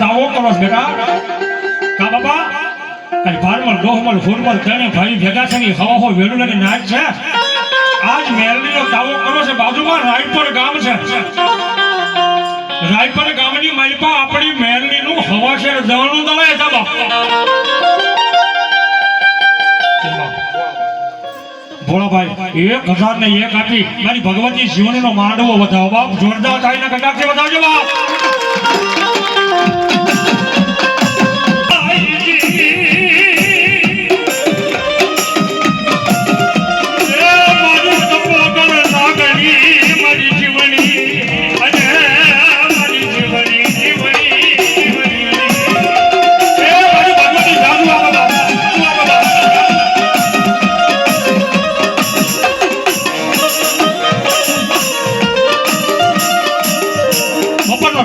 તાવો કરો બેટા કા બાપા અને ભારમલ ડોહમલ ફૂરમલ તને ભાઈ ભેગા છે ની હવા હો વેડું લઈને નાચ છે આજ મેલડીનો તાવો કરો છે બાજુમાં રાયપર ગામ છે રાયપર ગામની માલિપા આપણી મેલડીનું હવા છે જવાનું તમે જાબા ભોળાભાઈ 1000 ને 1 આપી મારી ભગવતી જીવનનો માંડવો વધાવો બાપ જોરદાર થાય ને કદાચ વધાવજો બાપ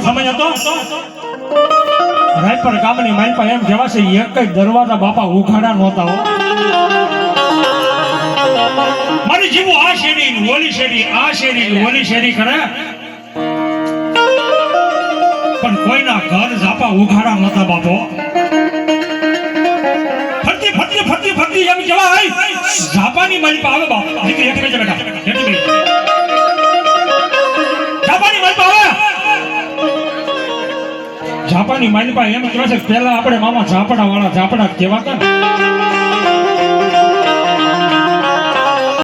સમય હતો રાયપર ગામની માલપા એમ કહેવાશે એક જ દરવાજા બાપા ઉઘાડા નહોતા હો મારી જીવું આ શેરી ઓલી શેરી આ શેરી ઓલી શેરી કરે પણ કોઈના ઘર ઝાપા ઉઘાડા નહોતા બાપો ફરતી ફરતી ફરતી ફરતી એમ કહેવાય ઝાપાની માલપા આવે બાપ દીકરી એક બેટા ઝાપાની માલપા આવે ઝાપાની માલપા એમ કહે છે પેલા આપણે મામા ઝાપડા વાળા ઝાપડા કહેવાતા ને